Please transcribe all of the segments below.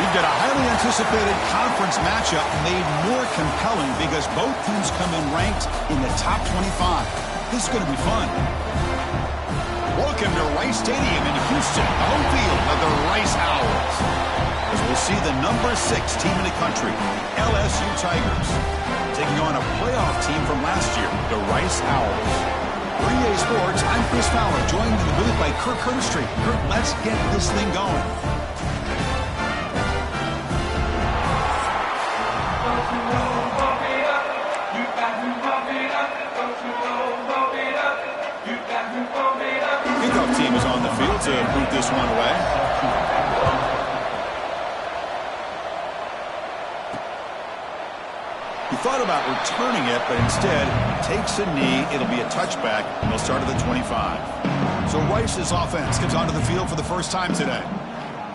We've got a highly anticipated conference matchup made more compelling because both teams come in ranked in the top 25. This is going to be fun. Welcome to Rice Stadium in Houston, the home field of the Rice Owls. As we'll see the number 6 team in the country, LSU Tigers, taking on a playoff team from last year, the Rice Owls. For EA Sports, I'm Chris Fowler, joined in the booth by Kirk Herbstreit. Kirk, let's get this thing going. Kickoff team is on the field to boot this one away. He thought about returning it, but instead takes a knee. It'll be a touchback, and they'll start at the 25. So Rice's offense comes onto the field for the first time today.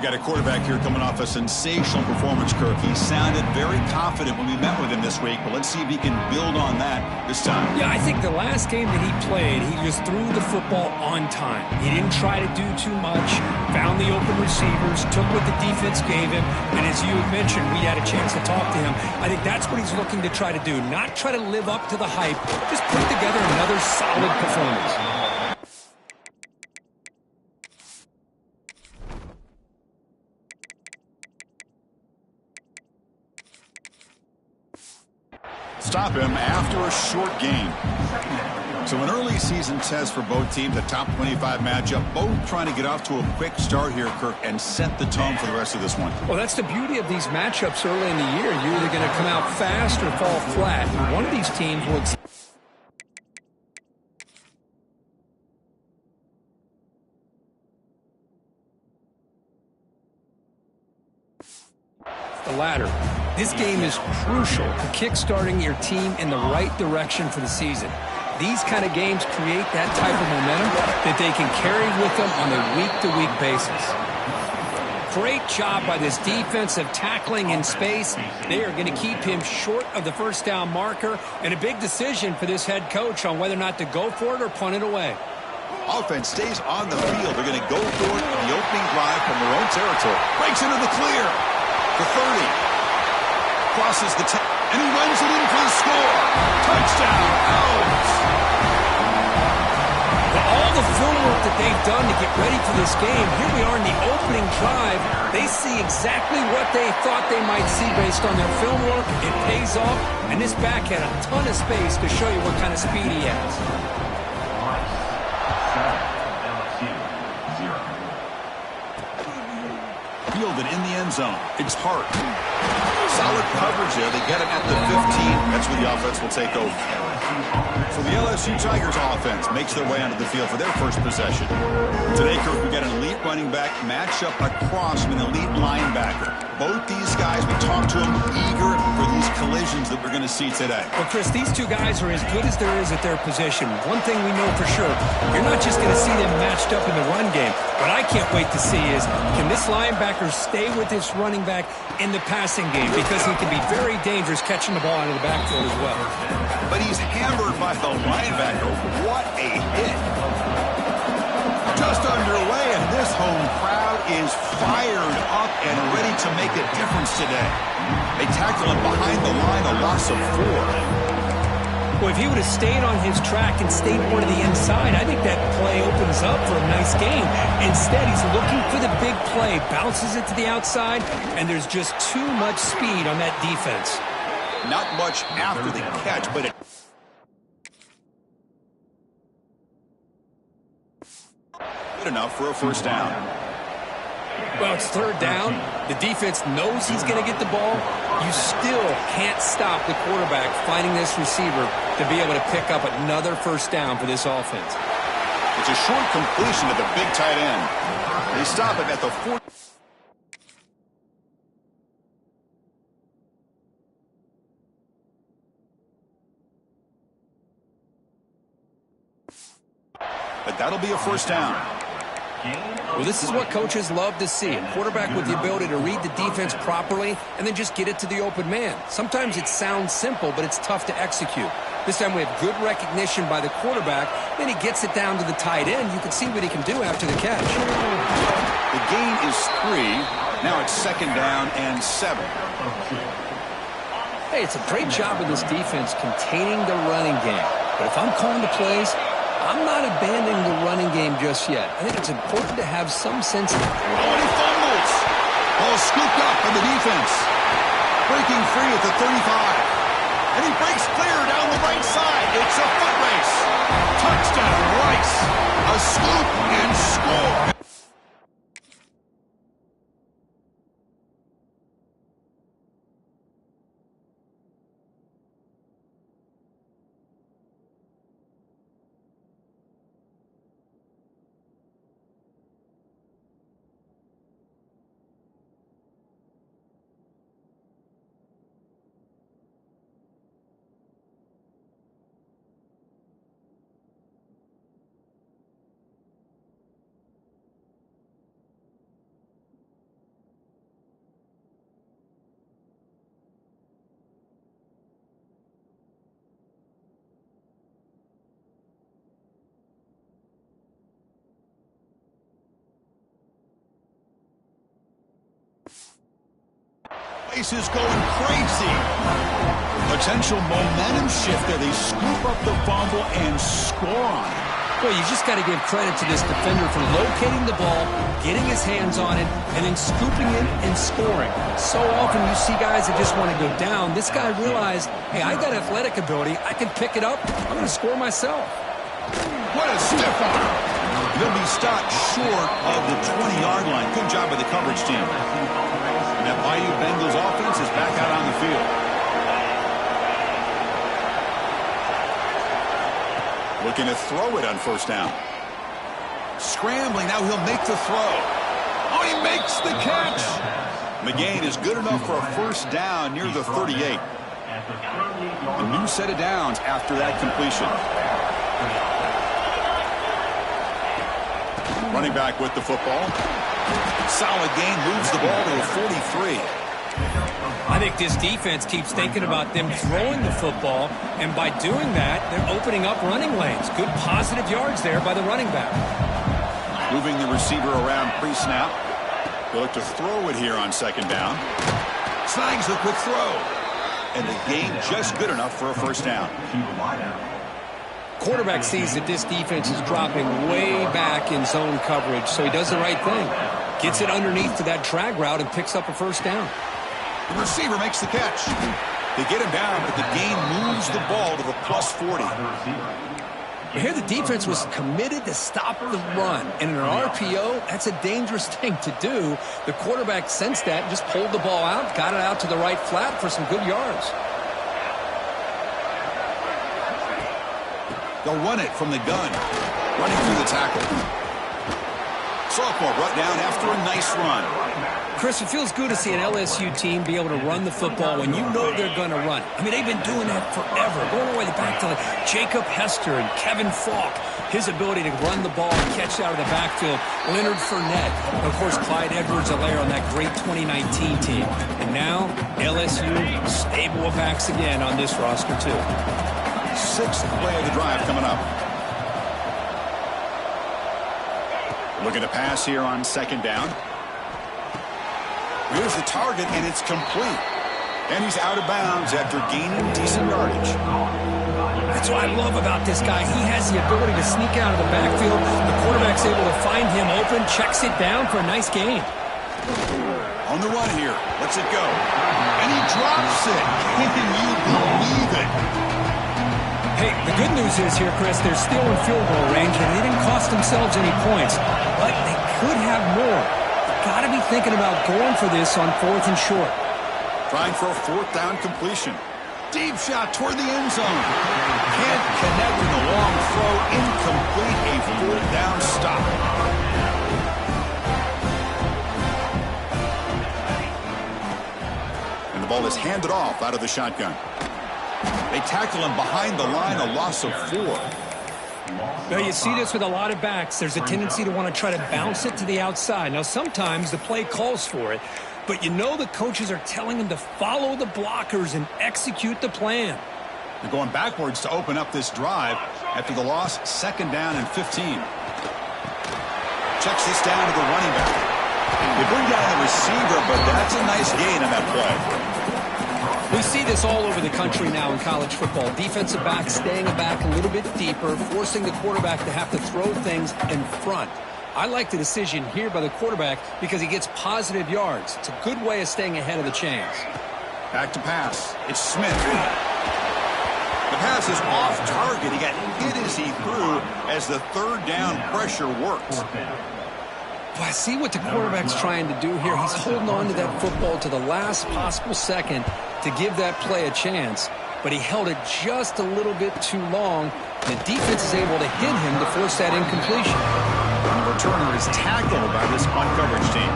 Got a quarterback here coming off a sensational performance, Kirk. He sounded very confident when we met with him this week, but let's see if he can build on that this time. Yeah, I think the last game that he played, he just threw the football on time. He didn't try to do too much, found the open receivers, took what the defense gave him, and as you had mentioned, we had a chance to talk to him. I think that's what he's looking to try to do, not try to live up to the hype, just put together another solid performance. Stop him after a short game. So an early season test for both teams, a top 25 matchup, both trying to get off to a quick start here, Kirk, and set the tone for the rest of this one. Well, that's the beauty of these matchups early in the year. You're either going to come out fast or fall flat. And one of these teams will... the latter. This game is crucial to kickstarting your team in the right direction for the season. These kind of games create that type of momentum that they can carry with them on a week-to-week basis. Great job by this defensive tackling in space. They are going to keep him short of the first down marker, and a big decision for this head coach on whether or not to go for it or punt it away. Offense stays on the field. They're going to go for it in the opening drive from their own territory. Breaks into the clear. The 30. Crosses the 10. And he runs it in for the score. Touchdown, Owls. Well, all the film work that they've done to get ready for this game, here we are in the opening drive. They see exactly what they thought they might see based on their film work. It pays off, and this back had a ton of space to show you what kind of speed he has. Fielded in the end zone. It's Hart. Solid coverage there. They get it at the 15. That's where the offense will take over. So the LSU Tigers offense makes their way onto the field for their first possession. Today, Kirk, we got an elite running back match up across from an elite linebacker. Both these guys, we talked to them, eager for these collisions that we're going to see today. Well, Chris, these two guys are as good as there is at their position. One thing we know for sure, you're not just going to see them matched up in the run game. What I can't wait to see is, can this linebacker stay with this running back in the passing game? Because he can be very dangerous catching the ball out of the backfield as well. But he's hammered by the linebacker. What a hit. Just underway, and this home crowd is fired up and ready to make a difference today. They tackle him behind the line, a loss of 4. Well, if he would have stayed on his track and stayed more to the inside, I think that play opens up for a nice game. Instead, he's looking for the big play, bounces it to the outside, and there's just too much speed on that defense. Not much after the catch, but it... good enough for a first down. Well, it's third down. The defense knows he's going to get the ball. You still can't stop the quarterback finding this receiver to be able to pick up another first down for this offense. It's a short completion to the big tight end. They stop it at the 4. But that'll be a first down. Well, this is what coaches love to see. A quarterback with the ability to read the defense properly and then just get it to the open man. Sometimes it sounds simple, but it's tough to execute. This time we have good recognition by the quarterback. Then he gets it down to the tight end. You can see what he can do after the catch. The gain is 3. Now it's 2nd down and 7. Hey, it's a great job of this defense containing the running game. But if I'm calling the plays, I'm not abandoning the running game just yet. I think it's important to have some sense of it. Oh, and he fumbles. Ball scooped up by the defense. Breaking free at the 35. And he breaks clear down the right side. It's a foot race. Touchdown, Rice. A scoop and score. Place is going crazy. Potential momentum shift there. They scoop up the fumble and score on it. Well, you just got to give credit to this defender for locating the ball, getting his hands on it, and then scooping it and scoring. So often you see guys that just want to go down. This guy realized, hey, I got athletic ability. I can pick it up. I'm going to score myself. What a stiff arm. He'll be stopped short of the 20-yard line. Good job by the coverage team. And that Bayou Bengals offense is back out on the field. Looking to throw it on 1st down. Scrambling, now he'll make the throw. Oh, he makes the catch. McGain is good enough for a 1st down near the 38. A new set of downs after that completion. Running back with the football. Solid gain, moves the ball to a 43. I think this defense keeps thinking about them throwing the football, and by doing that, they're opening up running lanes. Good positive yards there by the running back. Moving the receiver around pre-snap. They'll look to throw it here on 2nd down. Snags the quick throw. And the gain just good enough for a 1st down. Quarterback sees that this defense is dropping way back in zone coverage, so he does the right thing. Gets it underneath to that drag route and picks up a 1st down. The receiver makes the catch. They get him down, but the gain moves the ball to the plus 40. Here the defense was committed to stop the run. And in an RPO, that's a dangerous thing to do. The quarterback sensed that and just pulled the ball out, got it out to the right flat for some good yards. They'll run it from the gun. Running through the tackle. Sophomore brought down after a nice run. Chris, it feels good to see an LSU team be able to run the football when you know they're going to run. I mean, they've been doing that forever. Going all the way back to Jacob Hester and Kevin Falk. His ability to run the ball and catch out of the backfield. Leonard Fournette. And of course, Clyde Edwards-Helaire on that great 2019 team. And now, LSU, stable of backs again on this roster, too. 6th play of the drive coming up. Looking to pass here on 2nd down. Here's the target, and it's complete. And he's out of bounds after gaining decent yardage. That's what I love about this guy. He has the ability to sneak out of the backfield. The quarterback's able to find him open, checks it down for a nice gain. On the run here. Lets it go. And he drops it. Can you believe it? Hey, the good news is here, Chris, they're still in field goal range, and they didn't cost themselves any points. But they could have more. Got to be thinking about going for this on 4th and short. Trying for a 4th down completion. Deep shot toward the end zone. Can't connect with the long throw. Incomplete. A 4th down stop. And the ball is handed off out of the shotgun. They tackle him behind the line, a loss of 4. Now, you see this with a lot of backs. There's a tendency to want to try to bounce it to the outside. Now, sometimes the play calls for it, but you know the coaches are telling them to follow the blockers and execute the plan. They're going backwards to open up this drive after the loss, 2nd down and 15. Checks this down to the running back. They bring down the receiver, but that's a nice gain on that play. We see this all over the country now in college football. Defensive backs staying back a little bit deeper, forcing the quarterback to have to throw things in front. I like the decision here by the quarterback because he gets positive yards. It's a good way of staying ahead of the chains. Back to pass. It's Smith. The pass is off target. He got hit as he threw as the 3rd down pressure works. Well, I see what the quarterback's trying to do here. He's holding on to that football to the last possible second to give that play a chance, but he held it just a little bit too long. The defense is able to hit him to force that incompletion. And the returner is tackled by this punt coverage team.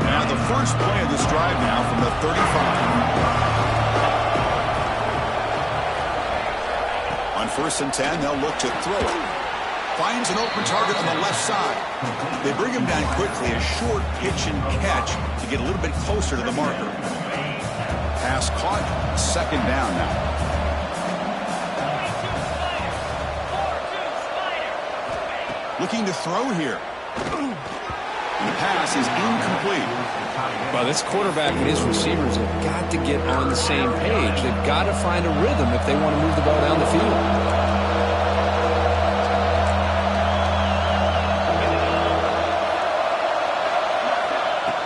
And the first play of this drive now from the 35. On 1st and 10, they'll look to throw it. Finds an open target on the left side. They bring him down quickly, a short pitch and catch to get a little bit closer to the marker. Pass caught, 2nd down now. Looking to throw here. And the pass is incomplete. Well, this quarterback and his receivers have got to get on the same page. They've got to find a rhythm if they want to move the ball down the field.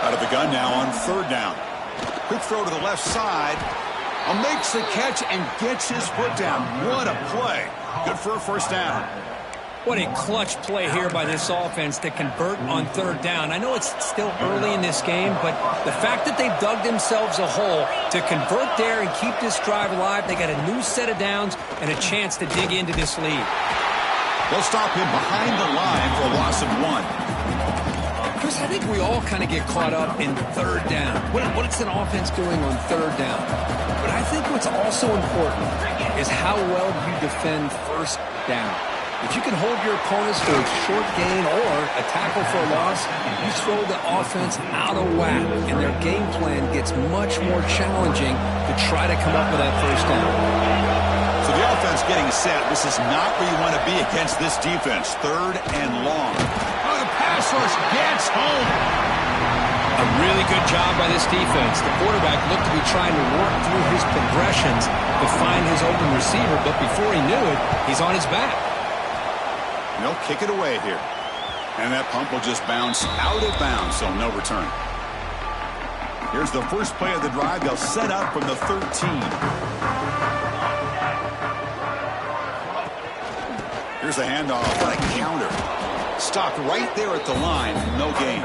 Out of the gun now on 3rd down. Quick throw to the left side. Makes the catch and gets his foot down. What a play. Good for a 1st down. What a clutch play here by this offense to convert on 3rd down. I know it's still early in this game, but the fact that they've dug themselves a hole to convert there and keep this drive alive, they got a new set of downs and a chance to dig into this lead. They'll stop him behind the line for a loss of 1. Chris, I think we all kind of get caught up in 3rd down. What's an offense doing on 3rd down? But I think what's also important is how well you defend 1st down. If you can hold your opponents to a short gain or a tackle for a loss, you throw the offense out of whack, and their game plan gets much more challenging to try to come up with that 1st down. So the offense getting set. This is not where you want to be against this defense. 3rd and long. Oh, the pass rush gets home. A really good job by this defense. The quarterback looked to be trying to work through his progressions to find his open receiver, but before he knew it, he's on his back. They'll kick it away here. And that pump will just bounce out of bounds, so no return. Here's the first play of the drive. They'll set up from the 13. Here's the handoff. What a counter. Stopped right there at the line. No gain.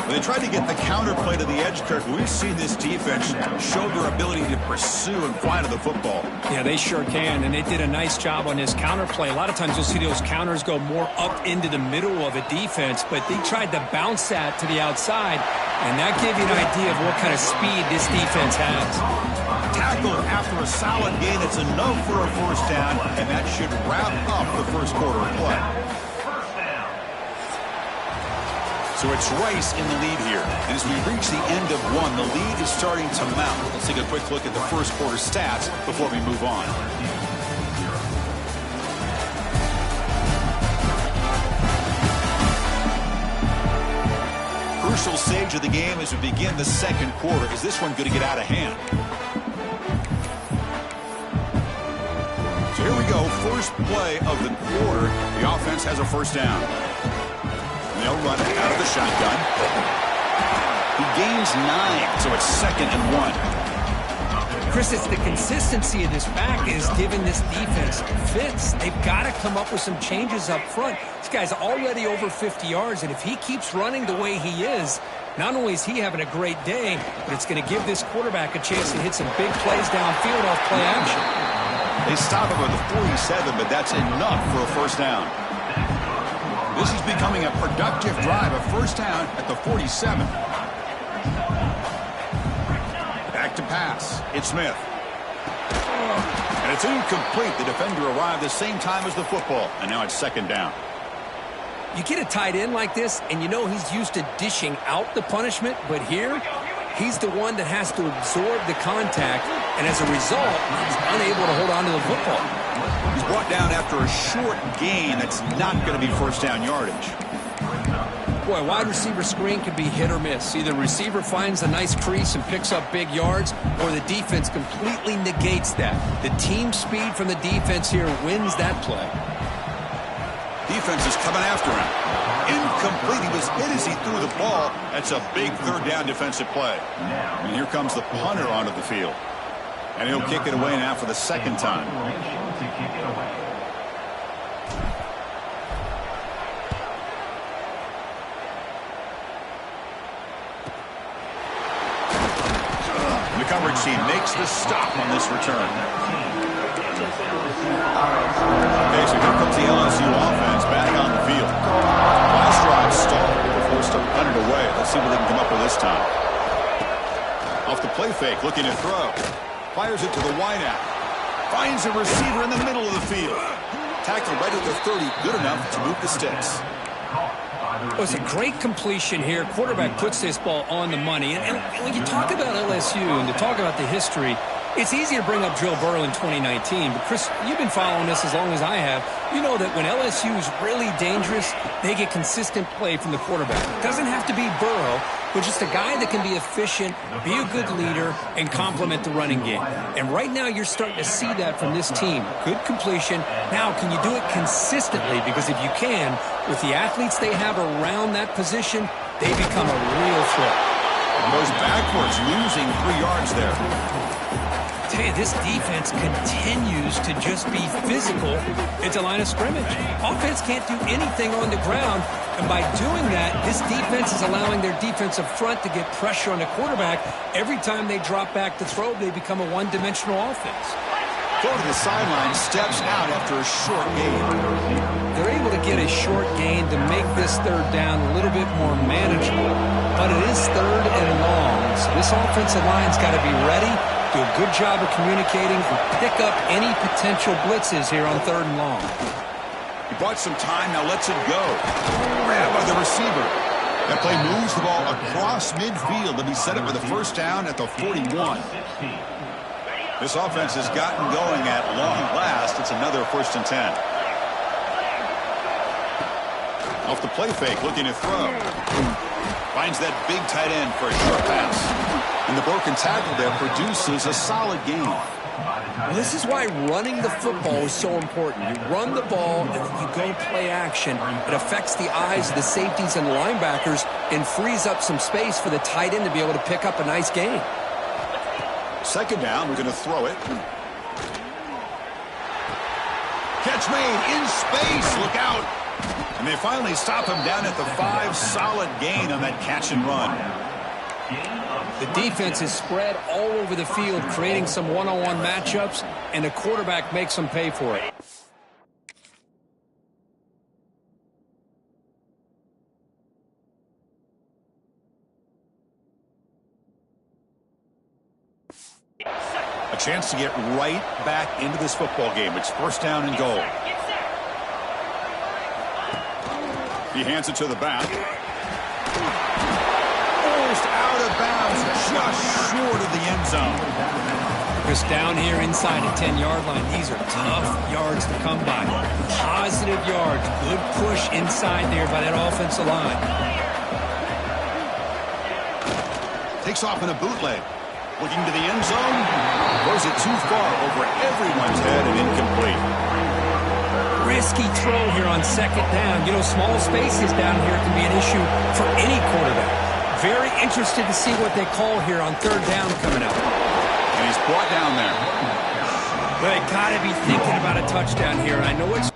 When they tried to get the counter play to the edge, Kirk, we've seen this defense show their ability to pursue and fly to the football. Yeah, they sure can, and they did a nice job on this counter play. A lot of times you'll see those counters go more up into the middle of a defense, but they tried to bounce that to the outside, and that gave you an idea of what kind of speed this defense has. Tackle after a solid gain. It's enough for a 1st down, and that should wrap up the 1st quarter of play. So it's Rice in the lead here. And as we reach the end of 1, the lead is starting to mount. Let's take a quick look at the 1st quarter stats before we move on. Crucial stage of the game as we begin the 2nd quarter. Is this one going to get out of hand? So here we go. First play of the quarter. The offense has a 1st down. They'll run it out of the shotgun. He gains 9, so it's 2nd and 1. Chris, it's the consistency of this back is giving this defense fits. They've got to come up with some changes up front. This guy's already over 50 yards, and if he keeps running the way he is, not only is he having a great day, but it's going to give this quarterback a chance to hit some big plays downfield off play action. They stop him at the 47, but that's enough for a 1st down. This is becoming a productive drive, a 1st down at the 47. Back to pass. It's Smith. And it's incomplete. The defender arrived the same time as the football, and now it's 2nd down. You get a tight end like this, and you know he's used to dishing out the punishment, but here, he's the one that has to absorb the contact, and as a result, he's unable to hold on to the football. He's brought down after a short gain that's not going to be first down yardage. Boy, wide receiver screen can be hit or miss. Either receiver finds a nice crease and picks up big yards, or the defense completely negates that. The team speed from the defense here wins that play. Defense is coming after him. Incomplete. He was hit as he threw the ball. That's a big third down defensive play. And here comes the punter onto the field. And he'll kick it away now for the second time. The coverage team makes the stop on this return. Okay, so here comes the LSU offense back on the field. Last drive stalled. They're forced to run it away. Let's see what they can come up with this time. Off the play fake, looking to throw. Fires it to the wideout. Finds a receiver in the middle of the field. Tackled right at the 30. Good enough to move the sticks. It was a great completion here. Quarterback puts this ball on the money. And when you talk about LSU and to talk about the history, it's easy to bring up Joe Burrow in 2019. But, Chris, you've been following this as long as I have. You know that when LSU is really dangerous, they get consistent play from the quarterback. It doesn't have to be Burrow, but just a guy that can be efficient, be a good leader, and complement the running game. And right now you're starting to see that from this team. Good completion. Now, can you do it consistently? Because if you can, with the athletes they have around that position, they become a real threat. Goes backwards, losing 3 yards there. I tell you, this defense continues to just be physical at the line of scrimmage. Offense can't do anything on the ground, and by doing that, this defense is allowing their defensive front to get pressure on the quarterback. Every time they drop back to throw, they become a one-dimensional offense. Go to the sideline, steps out after a short gain. They're able to get a short gain to make this third down a little bit more manageable, but it is third and long, so this offensive line's got to be ready, do a good job of communicating, and pick up any potential blitzes here on third and long. He bought some time, now lets it go. Grabbed by the receiver. That play moves the ball across midfield to be set up for the first down at the 41. This offense has gotten going at long last. It's another 1st and 10. Off the play fake, looking to throw. Finds that big tight end for a short pass. And the broken tackle there produces a solid gain. Well, this is why running the football is so important. You run the ball, and then you go play action. It affects the eyes of the safeties and linebackers and frees up some space for the tight end to be able to pick up a nice gain. Second down, we're going to throw it. Catch made in space. Look out. And they finally stop him down at the 5. Solid gain on that catch and run. The defense is spread all over the field, creating some one-on-one matchups, and the quarterback makes them pay for it. A chance to get right back into this football game. It's first down and goal. He hands it to the back. Almost out of bounds, just short of the end zone. Just down here inside the 10-yard line, these are tough yards to come by. Positive yards, good push inside there by that offensive line. Takes off in a bootleg. Looking to the end zone. Throws it too far over everyone's head and incomplete. Risky throw here on second down. You know, small spaces down here can be an issue for any quarterback. Very interested to see what they call here on third down coming up. And he's brought down there. They got to be thinking about a touchdown here. I know it's...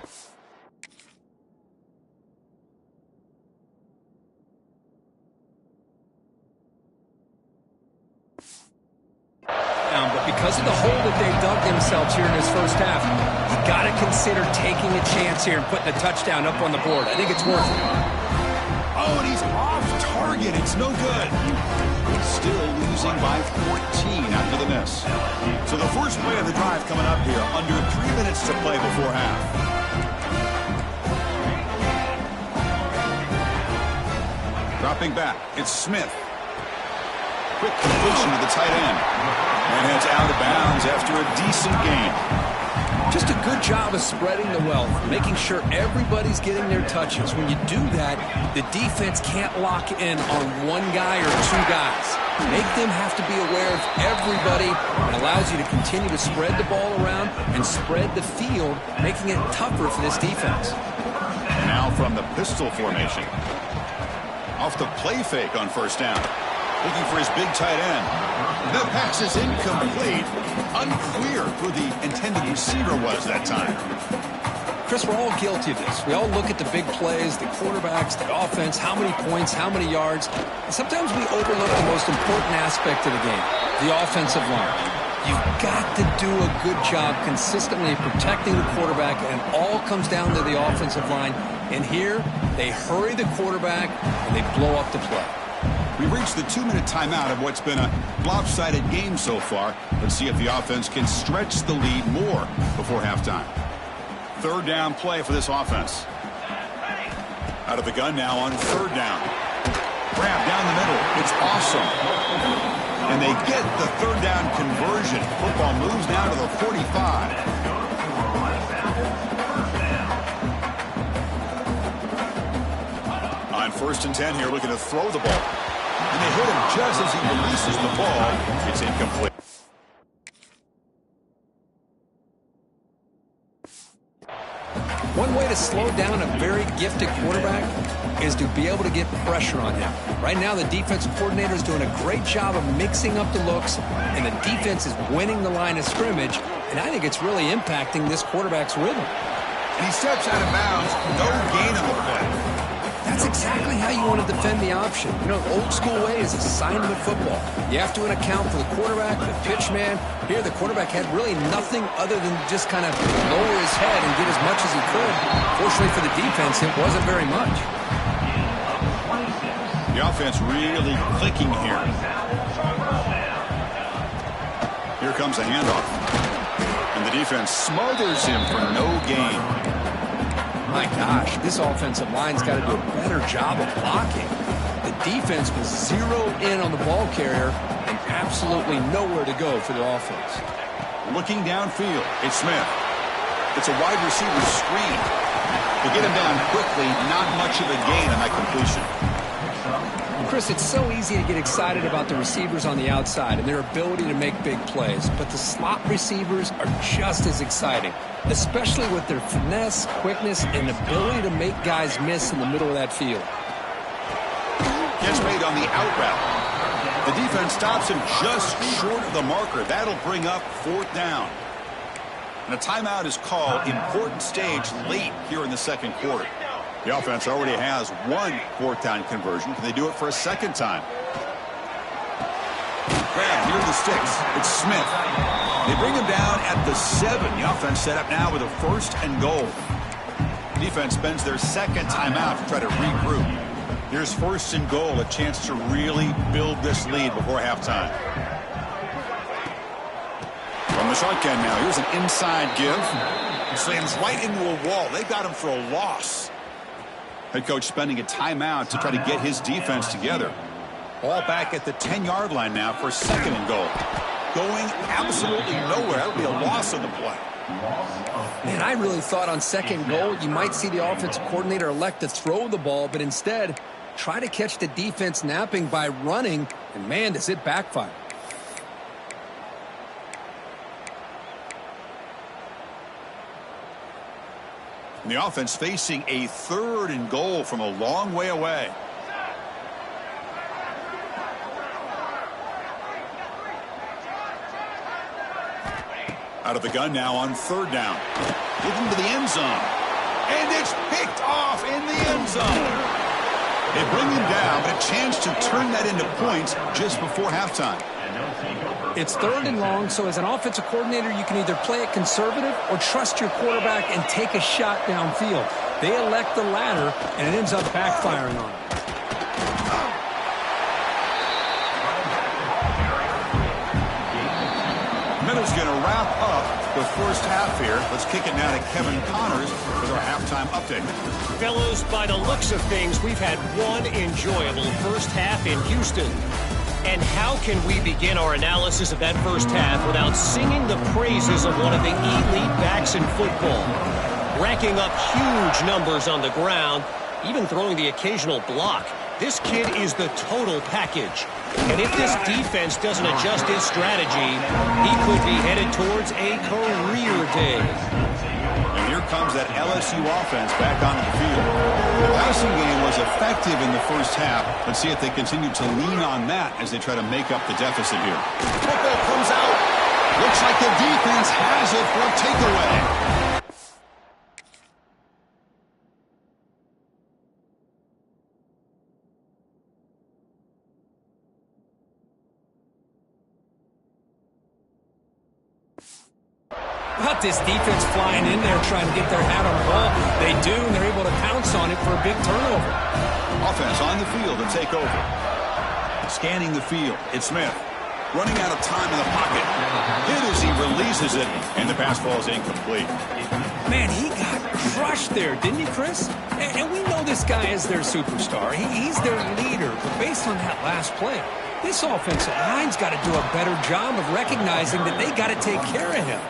But because of the hole that they dug themselves here in this first half, you got to consider taking a chance here and putting a touchdown up on the board. I think it's worth it. Oh, and he's off target. It's no good. Still losing by 14 after the miss. So the first play of the drive coming up here. Under 3 minutes to play before half. Dropping back, it's Smith. Quick completion to the tight end. And heads out of bounds after a decent gain. Just a good job of spreading the wealth, making sure everybody's getting their touches. When you do that, the defense can't lock in on one guy or two guys. Make them have to be aware of everybody. It allows you to continue to spread the ball around and spread the field, making it tougher for this defense. Now from the pistol formation. Off the play fake on first down. Looking for his big tight end. The pass is incomplete. Unclear who the intended receiver was that time. Chris, we're all guilty of this. We all look at the big plays, the quarterbacks, the offense, how many points, how many yards. And sometimes we overlook the most important aspect of the game, the offensive line. You've got to do a good job consistently protecting the quarterback, and it all comes down to the offensive line. And here, they hurry the quarterback, and they blow up the play. We've reached the 2-minute timeout of what's been a lopsided game so far. Let's see if the offense can stretch the lead more before halftime. Third down play for this offense. Out of the gun now on third down. Grab down the middle. It's awesome. And they get the third down conversion. Football moves now to the 45. On 1st and 10 here, looking to throw the ball. And they hit him just as he releases the ball. It's incomplete. One way to slow down a very gifted quarterback is to be able to get pressure on him. Right now, the defensive coordinator is doing a great job of mixing up the looks, and the defense is winning the line of scrimmage, and I think it's really impacting this quarterback's rhythm. And he steps out of bounds. No gain on the play. That's exactly how you want to defend the option. You know, old school way is assignment football. You have to account for the quarterback, the pitch man. Here, the quarterback had really nothing other than just kind of lower his head and get as much as he could. Fortunately for the defense, it wasn't very much. The offense really clicking here. Here comes a handoff. And the defense smothers him for no gain. My gosh, this offensive line's got to do a better job of blocking. The defense was zeroed in on the ball carrier and absolutely nowhere to go for the offense. Looking downfield, it's Smith. It's a wide receiver screen. To get him down quickly, not much of a gain on that completion. Chris, it's so easy to get excited about the receivers on the outside and their ability to make big plays, but the slot receivers are just as exciting, especially with their finesse, quickness, and ability to make guys miss in the middle of that field. Gets made on the out route. The defense stops him just short of the marker. That'll bring up 4th down. And a timeout is called. Important stage late here in the second quarter. The offense already has one 4th down conversion. Can they do it for a second time? Grab near the sticks. It's Smith. They bring him down at the 7. The offense set up now with a 1st and goal. Defense spends their second timeout to try to regroup. Here's 1st and goal, a chance to really build this lead before halftime. From the shotgun now, here's an inside give. Slams right into a wall. They got him for a loss. Head coach spending a timeout to try to get his defense together. Ball back at the 10-yard line now for 2nd and goal. Going absolutely nowhere. That'll be a loss on the play. Man, I really thought on 2nd goal you might see the offensive coordinator elect to throw the ball, but instead try to catch the defense napping by running, and man, does it backfire. And the offense facing a 3rd and goal from a long way away. Out of the gun now on 3rd down. Looking to the end zone. And it's picked off in the end zone. They bring him down, but a chance to turn that into points just before halftime. It's 3rd and long, so as an offensive coordinator, you can either play it conservative or trust your quarterback and take a shot downfield. They elect the latter, and it ends up backfiring on them. Middle's going to wrap up the first half here. Let's kick it now to Kevin Connors with our halftime update. Fellows, by the looks of things, we've had one enjoyable first half in Houston. And how can we begin our analysis of that first half without singing the praises of one of the elite backs in football? Racking up huge numbers on the ground, even throwing the occasional block. This kid is the total package. And if this defense doesn't adjust his strategy, he could be headed towards a career day. And here comes that LSU offense back onto the field. The passing game was effective in the first half. Let's see if they continue to lean on that as they try to make up the deficit here. Football comes out. Looks like the defense has it for a takeaway. About this defense flying in there trying to get their hat on the ball. They do, and they're able to pounce on it for a big turnover. Offense on the field to take over. Scanning the field. It's Smith. Running out of time in the pocket. Hit as he releases it, and the pass falls incomplete. Man, he got crushed there, didn't he, Chris? And we know this guy is their superstar. He's their leader. But based on that last play, this offensive line's got to do a better job of recognizing that they got to take care of him.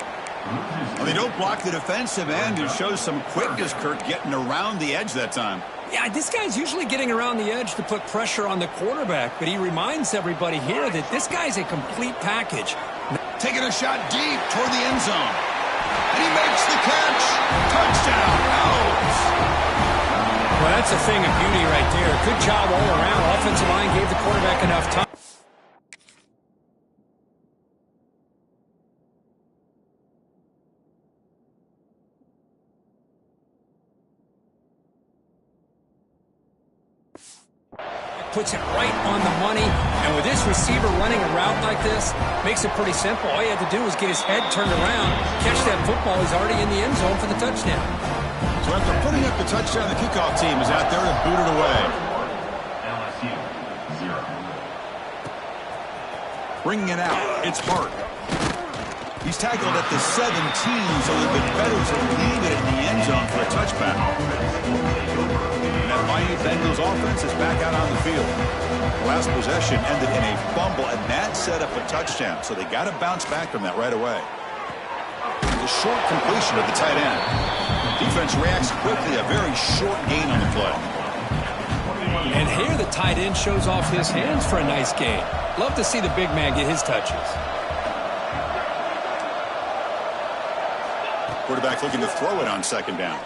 Well, they don't block the defensive end. It shows some quickness, Kurt, getting around the edge that time. Yeah, this guy's usually getting around the edge to put pressure on the quarterback, but he reminds everybody here that this guy's a complete package. Taking a shot deep toward the end zone. And he makes the catch. Touchdown. Out. Well, that's a thing of beauty right there. Good job all around. Offensive line gave the quarterback enough time. Puts it right on the money, and with this receiver running a route like this, makes it pretty simple. All you had to do was get his head turned around, catch that football. He's already in the end zone for the touchdown. So after putting up the touchdown, the kickoff team is out there to boot it away. LSU 0. Bringing it out, it's Hart. He's tackled at the 17, so it'd been better to leave it in the end zone for a touchback. That Miami Bengals offense is back out on the field. The last possession ended in a fumble, and that set up a touchdown. So they got to bounce back from that right away. The short completion of the tight end. Defense reacts quickly, a very short gain on the play. And here the tight end shows off his hands for a nice gain. Love to see the big man get his touches. Quarterback looking to throw it on second down.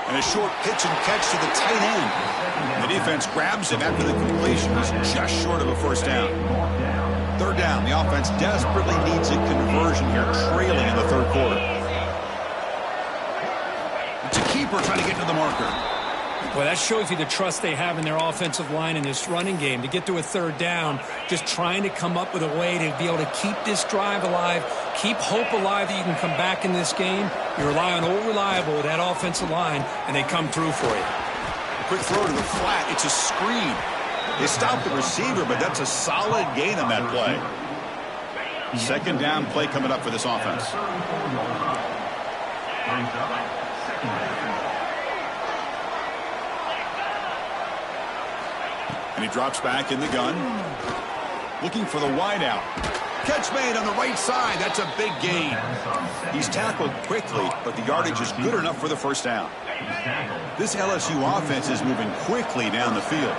And a short pitch and catch to the tight end. The defense grabs him after the completion. He's just short of a first down. Third down. The offense desperately needs a conversion here, trailing in the third quarter. It's a keeper trying to get to the marker. Well, that shows you the trust they have in their offensive line in this running game. To get to a third down, just trying to come up with a way to be able to keep this drive alive, keep hope alive that you can come back in this game. You rely on old reliable with that offensive line, and they come through for you. Quick throw to the flat. It's a screen. They stopped the receiver, but that's a solid gain on that play. Second down play coming up for this offense. And he drops back in the gun. Looking for the wideout. Catch made on the right side. That's a big gain. He's tackled quickly, but the yardage is good enough for the first down. This LSU offense is moving quickly down the field.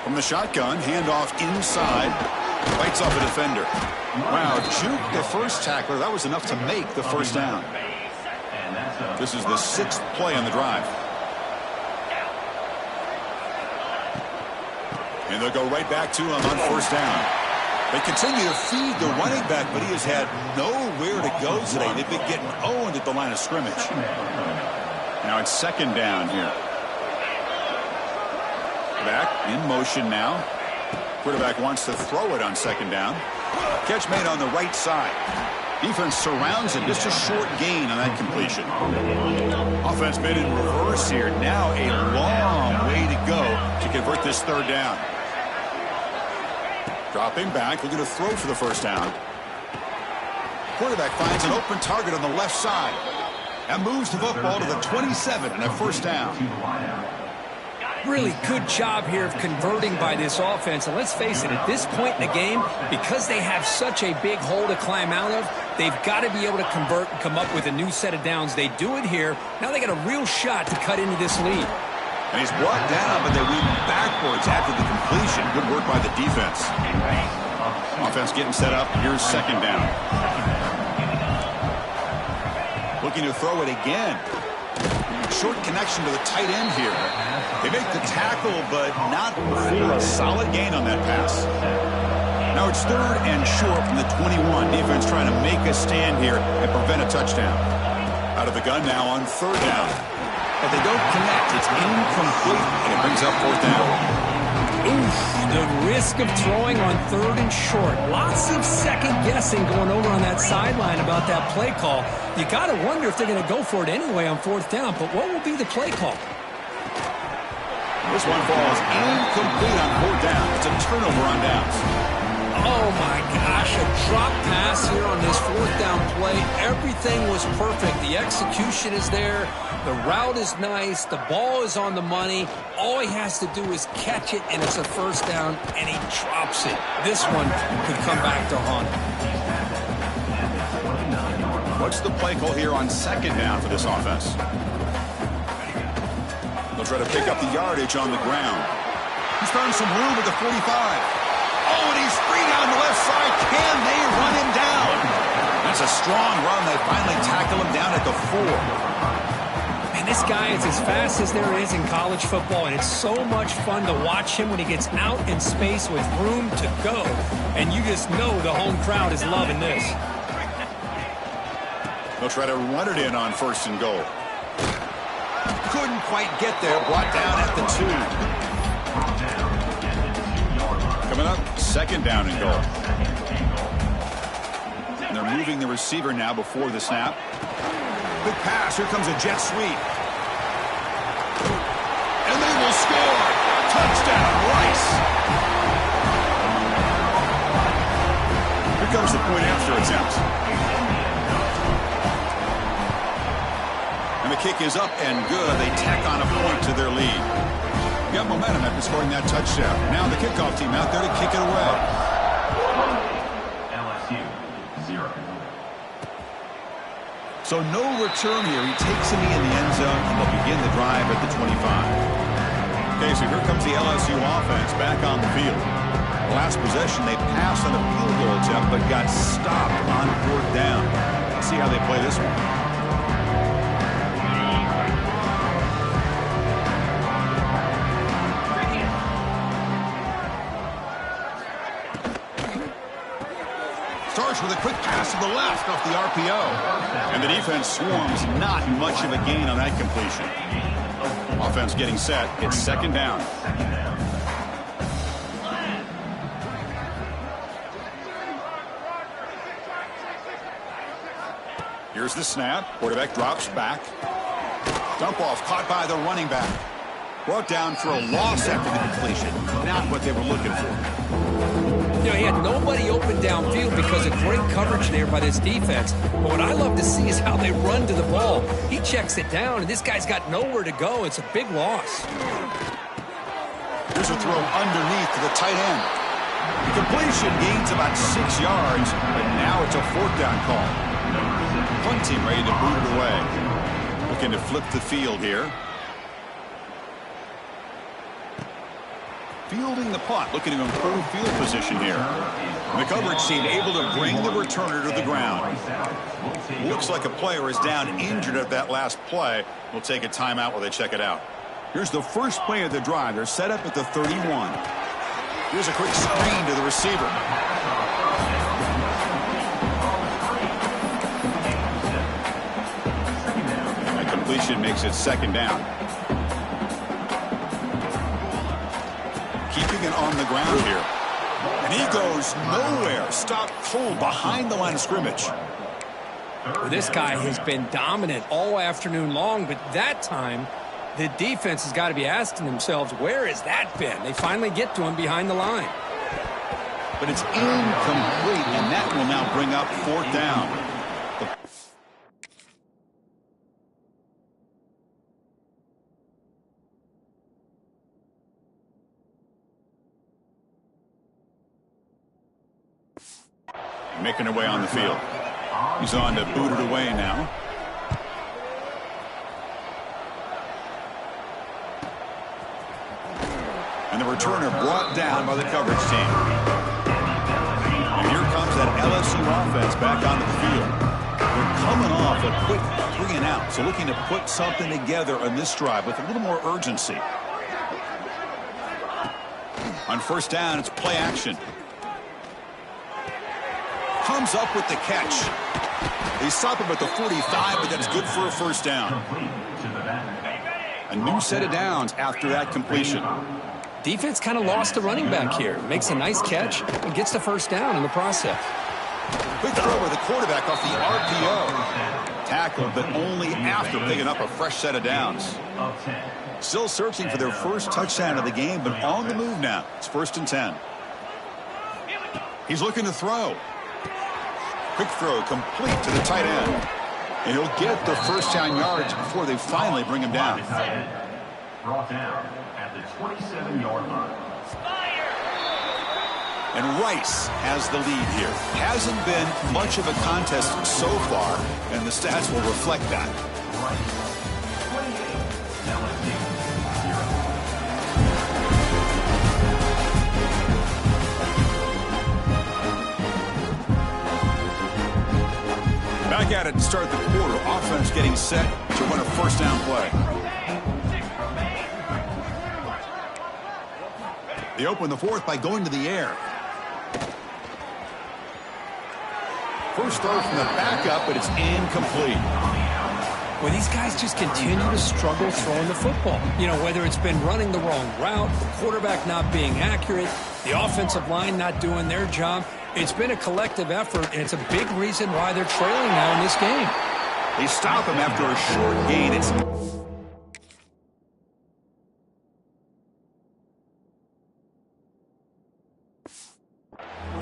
From the shotgun, handoff inside. Bites off a defender. Wow, juke the first tackler. That was enough to make the first down. This is the 6th play on the drive. And they'll go right back to him on first down. They continue to feed the running back, but he has had nowhere to go today. They've been getting owned at the line of scrimmage. Now it's second down here. Back in motion now. Quarterback wants to throw it on second down. Catch made on the right side. Defense surrounds him. Just a short gain on that completion. Offense made in reverse here. Now a long way to go to convert this third down. Dropping back, looking to throw for the first down. Quarterback finds an open target on the left side and moves the football to the 27 and a first down. Really good job here of converting by this offense. And let's face it, at this point in the game, because they have such a big hole to climb out of, they've got to be able to convert and come up with a new set of downs. They do it here. Now they got a real shot to cut into this lead. And he's brought down, but they lead backwards after the completion. Good work by the defense. Offense getting set up. Here's second down. Looking to throw it again. Short connection to the tight end here. They make the tackle, but not for a solid gain on that pass. Now it's third and short from the 21. Defense trying to make a stand here and prevent a touchdown. Out of the gun now on third down. But they don't connect. It's incomplete, and it brings up fourth down. Oof, the risk of throwing on third and short. Lots of second guessing going over on that sideline about that play call. You got to wonder if they're going to go for it anyway on fourth down, but what will be the play call? This one falls incomplete on fourth down. It's a turnover on downs. Oh my gosh, a drop pass here on this fourth down play. Everything was perfect. The execution is there. The route is nice. The ball is on the money. All he has to do is catch it, and it's a first down, and he drops it. This one could come back to haunt him. What's the play call here on second down for this offense? They'll try to pick up the yardage on the ground. He's found some room at the 45. Oh, and he's free down the left side. Can they run him down? That's a strong run. They finally tackle him down at the 4. Man, this guy is as fast as there is in college football, and it's so much fun to watch him when he gets out in space with room to go. And you just know the home crowd is loving this. They'll try to run it in on first and goal. Couldn't quite get there. Brought down at the 2. Coming up, second down and goal. And they're moving the receiver now before the snap. Big pass. Here comes a jet sweep. And they will score. Touchdown, Rice. Here comes the point after attempt. And the kick is up and good. They tack on a point to their lead. Got momentum after scoring that touchdown. Now the kickoff team out there to kick it away. LSU 0. So no return here. He takes it in the end zone, and they'll begin the drive at the 25. Okay, so here comes the LSU offense back on the field. Last possession, they passed on a field goal attempt, but got stopped on fourth down. Let's see how they play this one. Starts with a quick pass to the left off the RPO. And the defense swarms. Not much of a gain on that completion. Offense getting set. It's second down. Here's the snap. Quarterback drops back. Dump off caught by the running back. Brought down for a loss after the completion. Not what they were looking for. You know, he had nobody open downfield because of great coverage there by this defense. But what I love to see is how they run to the ball. He checks it down, and this guy's got nowhere to go. It's a big loss. Here's a throw underneath to the tight end. The completion gains about 6 yards, but now it's a fourth down call. Punt team ready to boot it away. Looking to flip the field here. Fielding the punt, looking to improve field position here. The coverage team able to bring the returner to the ground. Looks like a player is down injured at that last play. We'll take a timeout while they check it out. Here's the first play of the drive. They're set up at the 31. Here's a quick screen to the receiver. That completion makes it second down. Keeping it on the ground here. And he goes nowhere. Stopped cold behind the line of scrimmage. Well, this guy has been dominant all afternoon long, but that time the defense has got to be asking themselves, where has that been? They finally get to him behind the line. but it's incomplete, and that will now bring up 4th down. Making her way on the field. He's on to boot it away now. And the returner brought down by the coverage team. And here comes that LSU offense back onto the field. They're coming off a quick 3 and out, so looking to put something together on this drive with a little more urgency. On 1st down, it's play action. Comes up with the catch. They stop him at the 45, but that's good for a 1st down. A new set of downs after that completion. Defense kind of lost the running back here. Makes a nice catch and gets the 1st down in the process. Quick throw by the quarterback off the RPO. Tackled, but only after picking up a fresh set of downs. Still searching for their first touchdown of the game, but on the move now. It's 1st and 10. He's looking to throw. Quick throw complete to the tight end. And he'll get the 1st down yards before they finally bring him down. Brought down at the 27-yard line. And Rice has the lead here. Hasn't been much of a contest so far, and the stats will reflect that. Back at it to start the quarter. Offense getting set to run a 1st down play. They open the 4th by going to the air. First throw from the backup, but it's incomplete. Well, these guys just continue to struggle throwing the football. You know, whether it's been running the wrong route, the quarterback not being accurate, the offensive line not doing their job. It's been a collective effort, and it's a big reason why they're trailing now in this game. They stop him after a short gain. It's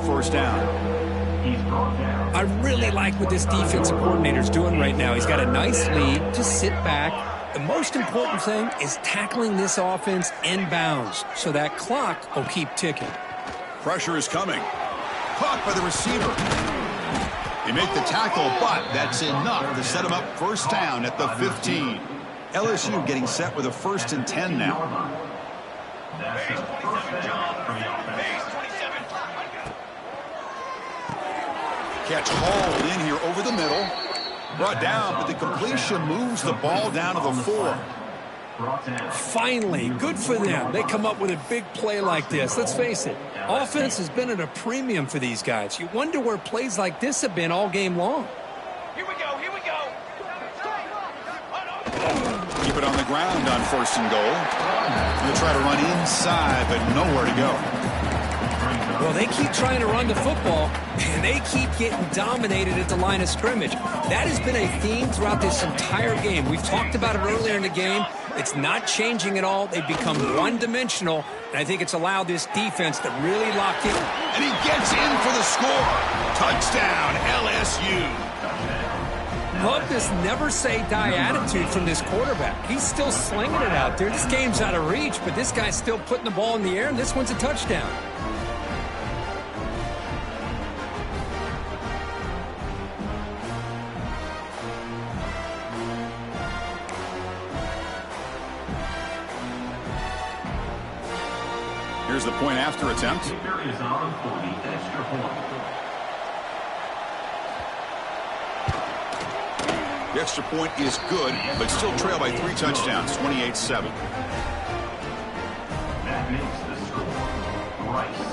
1st down. He's brought down. I really like what this defensive coordinator's doing right now. He's got a nice lead. Just sit back. The most important thing is tackling this offense inbounds, so that clock will keep ticking. Pressure is coming. Caught by the receiver. They make the tackle, but that's enough to set him up 1st down at the 15. LSU getting set with a 1st and 10 now. That's the 1st down for the offense. Catch hauled in here over the middle. Brought down, but the completion moves the ball down to the 4. Finally, good for them. They come up with a big play like this. Let's face it, offense has been at a premium for these guys. You wonder where plays like this have been all game long. Here we go, here we go. Keep it on the ground on 1st and goal. They'll try to run inside, but nowhere to go. Well, they keep trying to run the football, and they keep getting dominated at the line of scrimmage. That has been a theme throughout this entire game. We've talked about it earlier in the game. It's not changing at all. They've become one-dimensional, and I think it's allowed this defense to really lock in. And he gets in for the score. Touchdown, LSU. Love this never-say-die attitude from this quarterback. He's still slinging it out there. This game's out of reach, but this guy's still putting the ball in the air, and this one's a touchdown. Here's the point after attempt. Kicker is on for the extra point. The extra point is good, but still trail by 3 touchdowns, 28-7. That makes the score. Rice,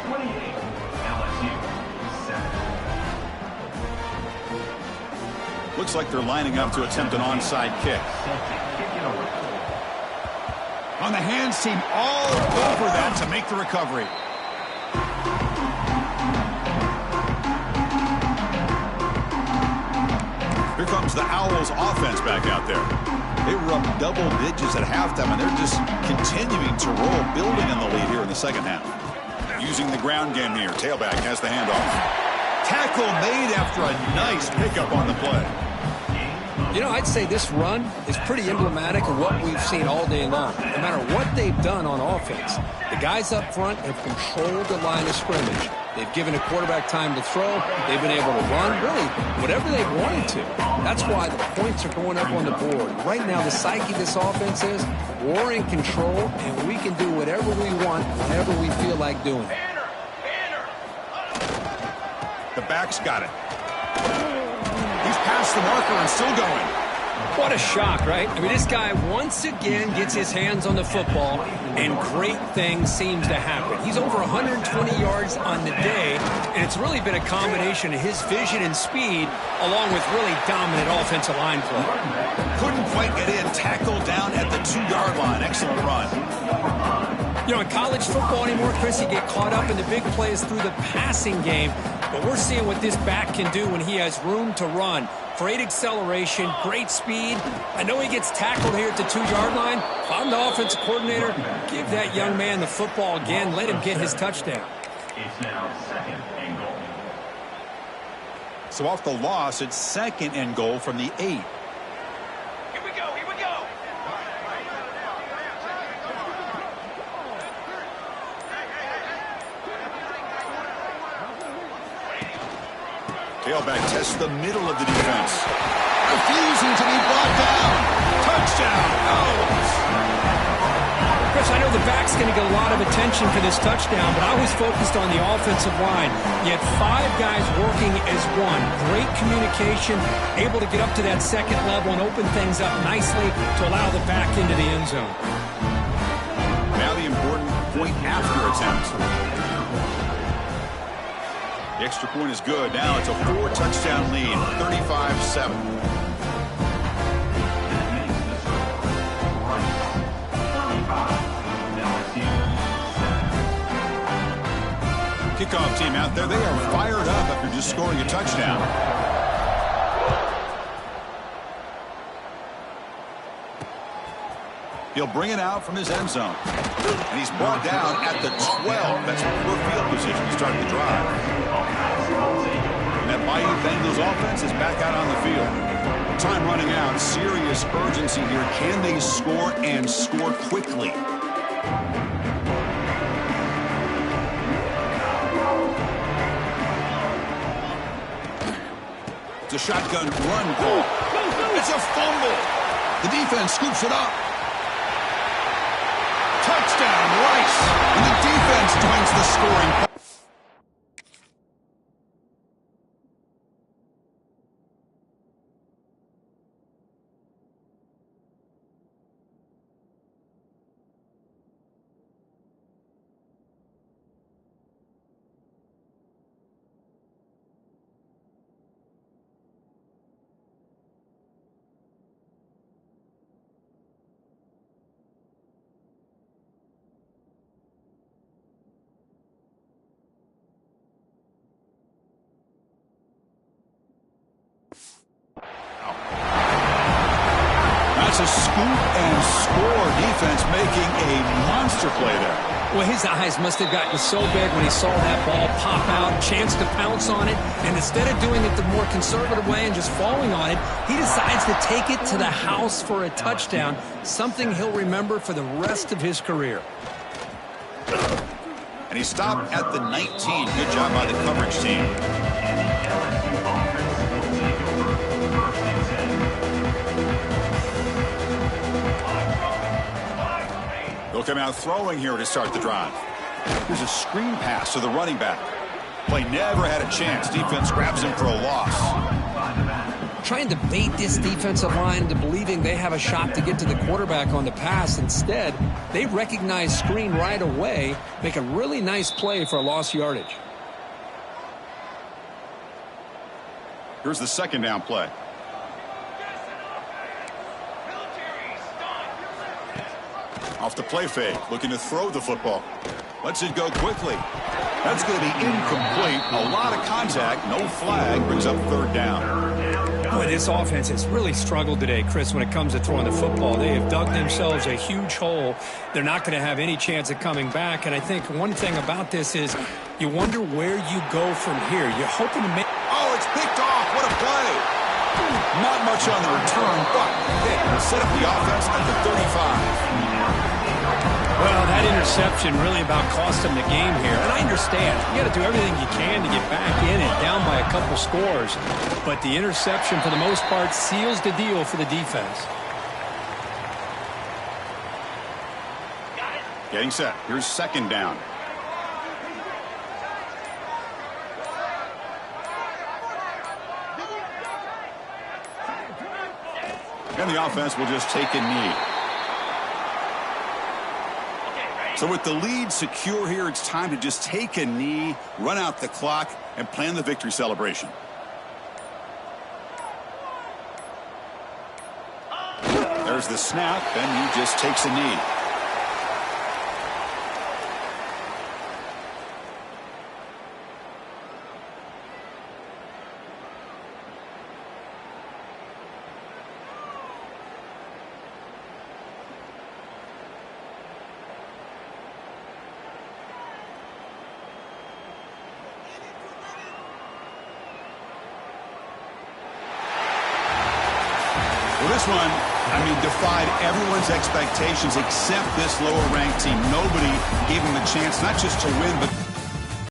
28. LSU, 7. Looks like they're lining up to attempt an onside kick. Kick it away. On the hands team, all over that to make the recovery. Here comes the Owls offense back out there. They were up double digits at halftime, and they're just continuing to roll, building on the lead here in the 2nd half. using the ground game here. Tailback has the handoff. Tackle made after a nice pickup on the play. You know, I'd say this run is pretty emblematic of what we've seen all day long. No matter what they've done on offense, the guys up front have controlled the line of scrimmage. They've given a quarterback time to throw. They've been able to run, really, whatever they've wanted to. That's why the points are going up on the board. Right now, the psyche of this offense is we're in control, and we can do whatever we want whenever we feel like doing it. The back's got it. He's past the marker and still going. What a shock, right? I mean, this guy once again gets his hands on the football, and great things seems to happen. He's over 120 yards on the day, and it's really been a combination of his vision and speed, along with really dominant offensive line play. Couldn't quite get in. Tackled down at the 2-yard line. Excellent run. You know, in college football anymore, Chris, you get caught up in the big plays through the passing game, but we're seeing what this back can do when he has room to run. Great acceleration, great speed. I know he gets tackled here at the 2-yard line. If I'm the offensive coordinator, give that young man the football again. Let him get his touchdown. It's now 2nd and goal. So off the loss, it's 2nd and goal from the 8. Here we go. Tailback tests the middle of the defense. Refusing to be brought down. Touchdown. Chris, I know the back's going to get a lot of attention for this touchdown, but I was focused on the offensive line. You had 5 guys working as one. Great communication, able to get up to that 2nd level and open things up nicely to allow the back into the end zone. Now the important point after attempt. The extra point is good. Now it's a 4-touchdown lead, 35-7. Kickoff team out there. They are fired up after just scoring a touchdown. He'll bring it out from his end zone. And he's brought down at the 12. That's poor field position to start the drive. And that Miami Bengals offense is back out on the field. Time running out. Serious urgency here. Can they score and score quickly? It's a shotgun run call. It's a fumble. The defense scoops it up. Touchdown, Rice. And the defense joins the scoring. That's a scoop and score. Defense making a monster play there. Well, his eyes must have gotten so big when he saw that ball pop out, chance to pounce on it, and instead of doing it the more conservative way and just falling on it, he decides to take it to the house for a touchdown, something he'll remember for the rest of his career. And he stopped at the 19. Good job by the coverage team. They'll come out throwing here to start the drive. Here's a screen pass to the running back. Play never had a chance. Defense grabs him for a loss. Trying to bait this defensive line into believing they have a shot to get to the quarterback on the pass. Instead, they recognize screen right away, make a really nice play for a lost yardage. Here's the 2nd down play. Off the play fake, looking to throw the football. Lets it go quickly. That's going to be incomplete. A lot of contact, no flag, brings up third down. Boy, this offense has really struggled today, Chris, when it comes to throwing the football. They have dug themselves a huge hole. They're not going to have any chance of coming back. And I think one thing about this is you wonder where you go from here. You're hoping to make... Oh, it's picked off. What a play. Not much on the return, but they set up the offense at the 35. Well, that interception really about cost them the game here. And I understand. You got to do everything you can to get back in and down by a couple scores. But the interception, for the most part, seals the deal for the defense. Getting set. Here's second down. And the offense will just take a knee. So with the lead secure here, it's time to just take a knee, run out the clock, and plan the victory celebration. There's the snap, and he just takes a knee. This one, defied everyone's expectations except this lower-ranked team. Nobody gave them a chance not just to win, but